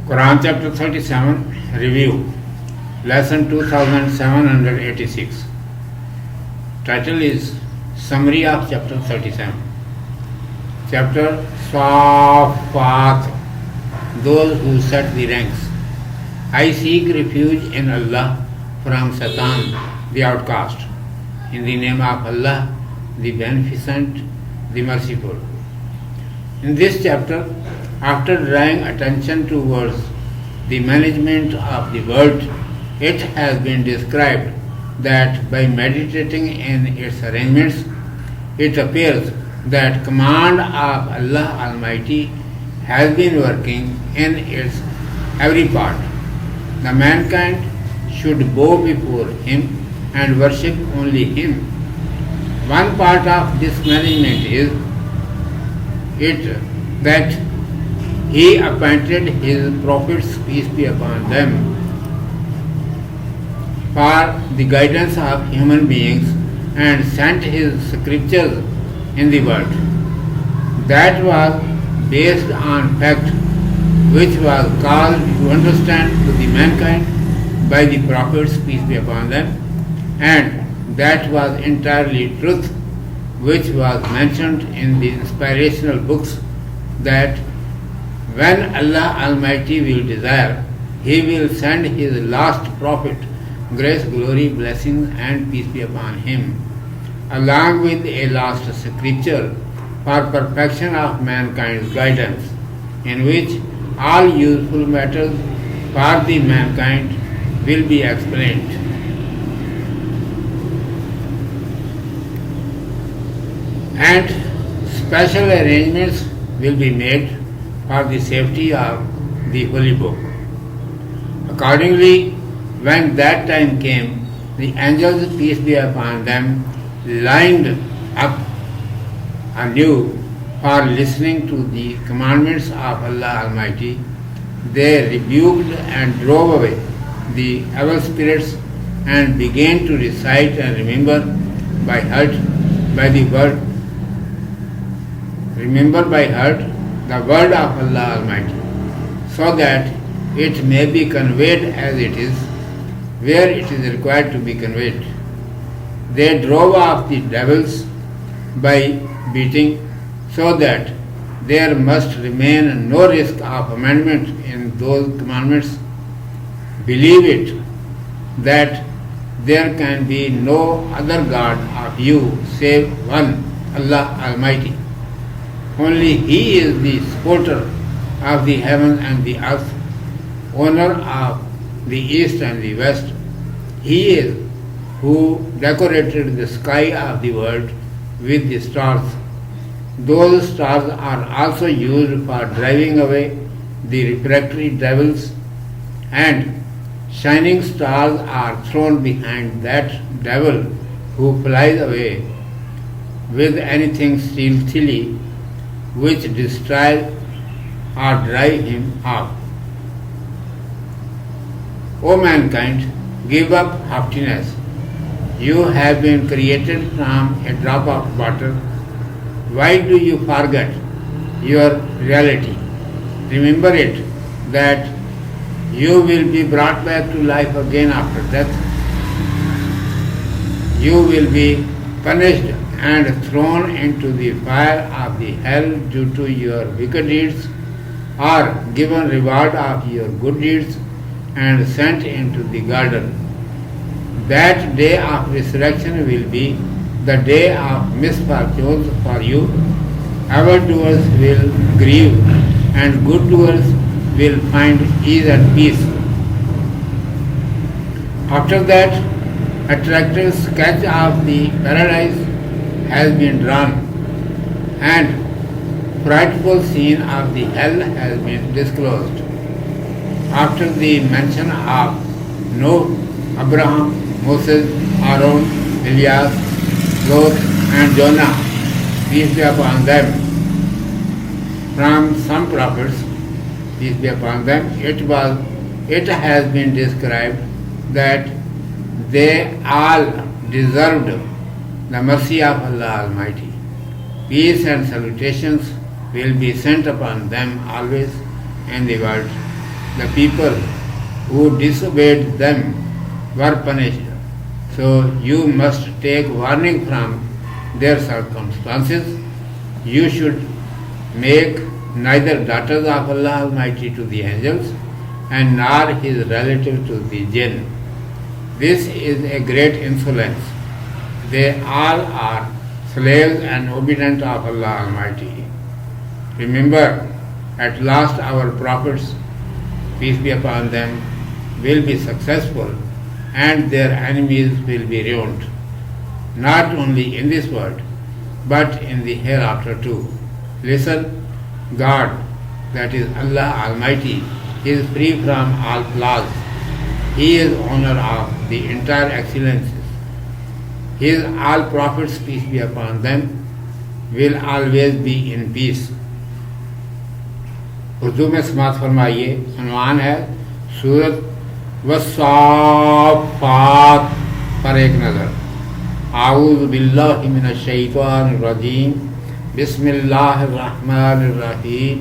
Quran chapter 37 Review Lesson 2786. Title is Summary of chapter 37. Chapter Safat, those who set the ranks. I seek refuge in Allah from Satan, the outcast. In the name of Allah, the Beneficent, the Merciful. In this chapter, after drawing attention towards the management of the world, it has been described that by meditating in its arrangements, it appears that command of Allah Almighty has been working in its every part. The mankind should bow before Him and worship only Him. One part of this management is that He appointed His prophets, peace be upon them, for the guidance of human beings and sent His scriptures in the world. That was based on fact which was caused to understand to the mankind by the prophets, peace be upon them, and that was entirely truth which was mentioned in the inspirational books that when Allah Almighty will desire, He will send His last prophet, grace, glory, blessings and peace be upon him, along with a last scripture for perfection of mankind's guidance, in which all useful matters for the mankind will be explained. And special arrangements will be made for the safety of the Holy Book. Accordingly, when that time came, the angels, peace be upon them, lined up anew for listening to the commandments of Allah Almighty. They rebuked and drove away the evil spirits and began to recite and remember by heart the word of Allah Almighty, so that it may be conveyed as it is, where it is required to be conveyed. They drove off the devils by beating, so that there must remain no risk of amendment in those commandments. Believe it, that there can be no other God of you save one, Allah Almighty. Only He is the supporter of the heaven and the earth, owner of the east and the west. He is who decorated the sky of the world with the stars. Those stars are also used for driving away the refractory devils, and shining stars are thrown behind that devil who flies away with anything stealthily which destroys or drives him off. O mankind, give up haughtiness. You have been created from a drop of water. Why do you forget your reality? Remember it, that you will be brought back to life again after death. You will be punished and thrown into the fire of the hell due to your wicked deeds, or given reward of your good deeds and sent into the garden. That day of resurrection will be the day of misfortunes for you. Evildoers will grieve, and good doers will find ease and peace. After that, attractive sketch of the paradise has been drawn, and frightful scene of the hell has been disclosed. After the mention of Noah, Abraham, Moses, Aaron, Elias, Lot, and Jonah, peace be upon them, from some prophets, peace be upon them, it has been described that they all deserved the mercy of Allah Almighty. Peace and salutations will be sent upon them always in the world. the people who disobeyed them were punished. So you must take warning from their circumstances. You should make neither daughters of Allah Almighty to the angels and nor his relative to the jinn. This is a great insolence. They all are slaves and obedient of Allah Almighty. Remember, at last our prophets, peace be upon them, will be successful and their enemies will be ruined, not only in this world, but in the hereafter too. Listen, God, that is Allah Almighty, is free from all flaws. He is owner of the entire excellences. His all prophets, peace be upon them, will always be in peace. Urdu میں سماعت فرمائیے. عنوان ہے سورۃ والصافات پر ایک نظر. اعوذ باللہ من الشیطان الرجیم. بسم اللہ الرحمن الرحیم.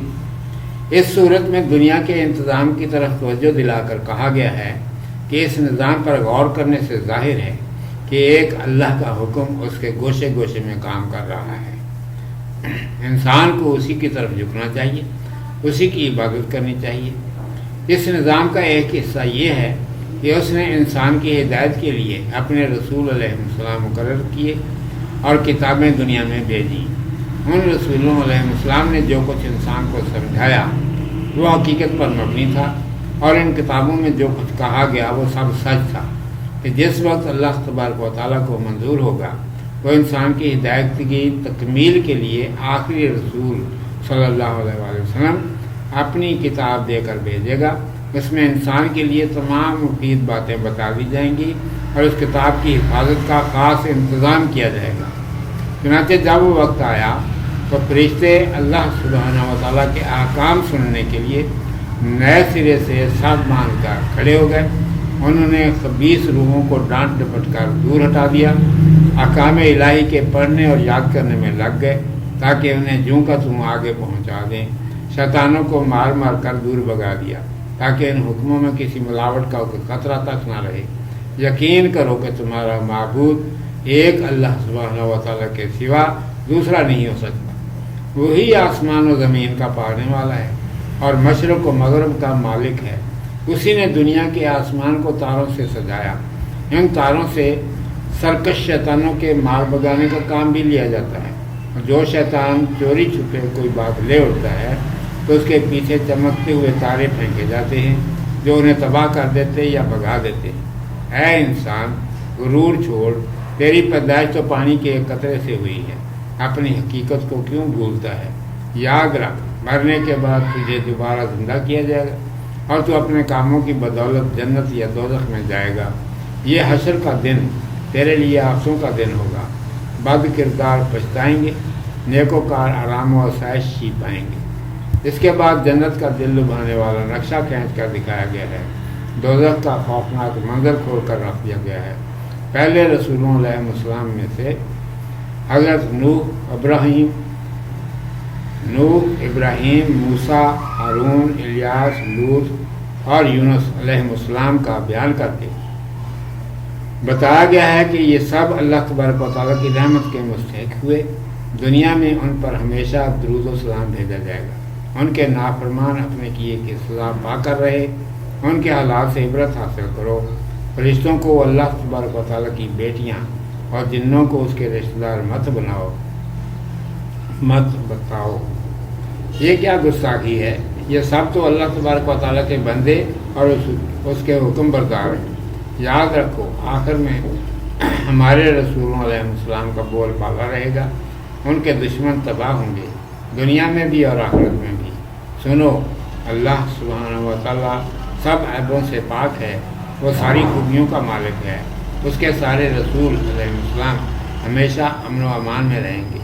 اس صورت میں دنیا کے انتظام کی طرف توجہ دلا کر کہا گیا ہے کہ اس نظام پر غور کرنے سے ظاہر ہے کہ ایک اللہ کا حکم اس کے گوشے گوشے میں کام کر رہا ہے. انسان کو اسی کی طرف جھکنا چاہیے، اسی کی عبادت کرنی چاہیے. اس نظام کا ایک حصہ یہ ہے کہ اس نے انسان کی ہدایت کے لیے اپنے رسول علیہ السلام مقرر کیے اور کتابیں دنیا میں بھیجی. ان رسولوں علیہ السلام نے جو کچھ انسان کو سمجھایا وہ حقیقت پر مبنی تھا، اور ان کتابوں میں جو کچھ کہا گیا وہ سب سچ تھا کہ جس وقت اللہ تبارک و تعالیٰ کو منظور ہوگا وہ انسان کی ہدایت کی تکمیل کے لیے آخری رسول صلی اللہ علیہ وآلہ وسلم اپنی کتاب دے کر بھیجے گا. اس میں انسان کے لیے تمام مفید باتیں بتا دی جائیں گی اور اس کتاب کی حفاظت کا خاص انتظام کیا جائے گا. چنانچہ جب وہ وقت آیا تو فرشتے اللہ سبحانہ و تعالیٰ کے احکام سننے کے لیے نئے سرے سے سب باندھ کر کھڑے ہو گئے. انہوں نے خبیث روحوں کو ڈانٹ ڈپٹ کر دور ہٹا دیا. احکام الہی کے پڑھنے اور یاد کرنے میں لگ گئے تاکہ انہیں جوں کا توں آگے پہنچا دیں. شیطانوں کو مار مار کر دور بھگا دیا تاکہ ان حکموں میں کسی ملاوٹ کا کوئی خطرہ تک نہ رہے. یقین کرو کہ تمہارا معبود ایک اللہ سبحانہ و تعالیٰ کے سوا دوسرا نہیں ہو سکتا. وہی آسمان و زمین کا پالنے والا ہے اور مشرق و مغرب کا مالک ہے. اسی نے دنیا کے آسمان کو تاروں سے سجایا. ان تاروں سے سرکش شیطانوں کے مار بگانے کا کام بھی لیا جاتا ہے. جو شیطان چوری چھپے کوئی بات لے اٹھتا ہے تو اس کے پیچھے چمکتے ہوئے تارے پھینکے جاتے ہیں جو انہیں تباہ کر دیتے یا بھگا دیتے ہیں. اے انسان، غرور چھوڑ. تیری پیدائش تو پانی کے ایک قطرے سے ہوئی ہے. اپنی حقیقت کو کیوں بھولتا ہے؟ یاد رکھ، مرنے کے بعد تجھے دوبارہ زندہ کیا جائے گا اور تو اپنے کاموں کی بدولت جنت یا دوزخ میں جائے گا. یہ حشر کا دن تیرے لیے آنسوں کا دن ہوگا. بد کردار پچھتائیں گے، نیکوکار آرام و آسائش ہی پائیں گے. اس کے بعد جنت کا دل لبھانے والا نقشہ کھینچ کر دکھایا گیا ہے. دوزخ کا خوفناک منظر کھول کر رکھ دیا گیا ہے. پہلے رسولوں علیہ السلام میں سے حضرت نوح، ابراہیم، موسیٰ، ہارون، الیاس، لوط اور یونس علیہ السلام کا بیان کرتے بتایا گیا ہے کہ یہ سب اللہ تبارک و تعالیٰ کی رحمت کے مستحق ہوئے. دنیا میں ان پر ہمیشہ درود و سلام بھیجا جائے گا. ان کے نافرمان اپنے کیے کی سزا پا کر رہے. ان کے حالات سے عبرت حاصل کرو. فرشتوں کو اللہ تبارک و تعالیٰ کی بیٹیاں اور جنوں کو اس کے رشتہ دار مت بتاؤ. یہ کیا گستاخی ہے؟ یہ سب تو اللہ تبارک و تعالیٰ کے بندے اور اس کے حکم بردار ہیں. یاد رکھو، آخر میں ہمارے رسولوں علیہ السلام کا بول بالا رہے گا. ان کے دشمن تباہ ہوں گے، دنیا میں بھی اور آخرت میں بھی. سنو، اللہ سبحانہ و تعالیٰ سب عیبوں سے پاک ہے. وہ ساری خوبیوں کا مالک ہے. اس کے سارے رسول علیہ السلام ہمیشہ امن و امان میں رہیں گے.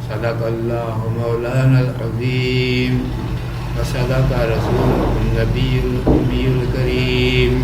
صدق اللہ مولانا العظیم و صدق رسول النبی الکریم.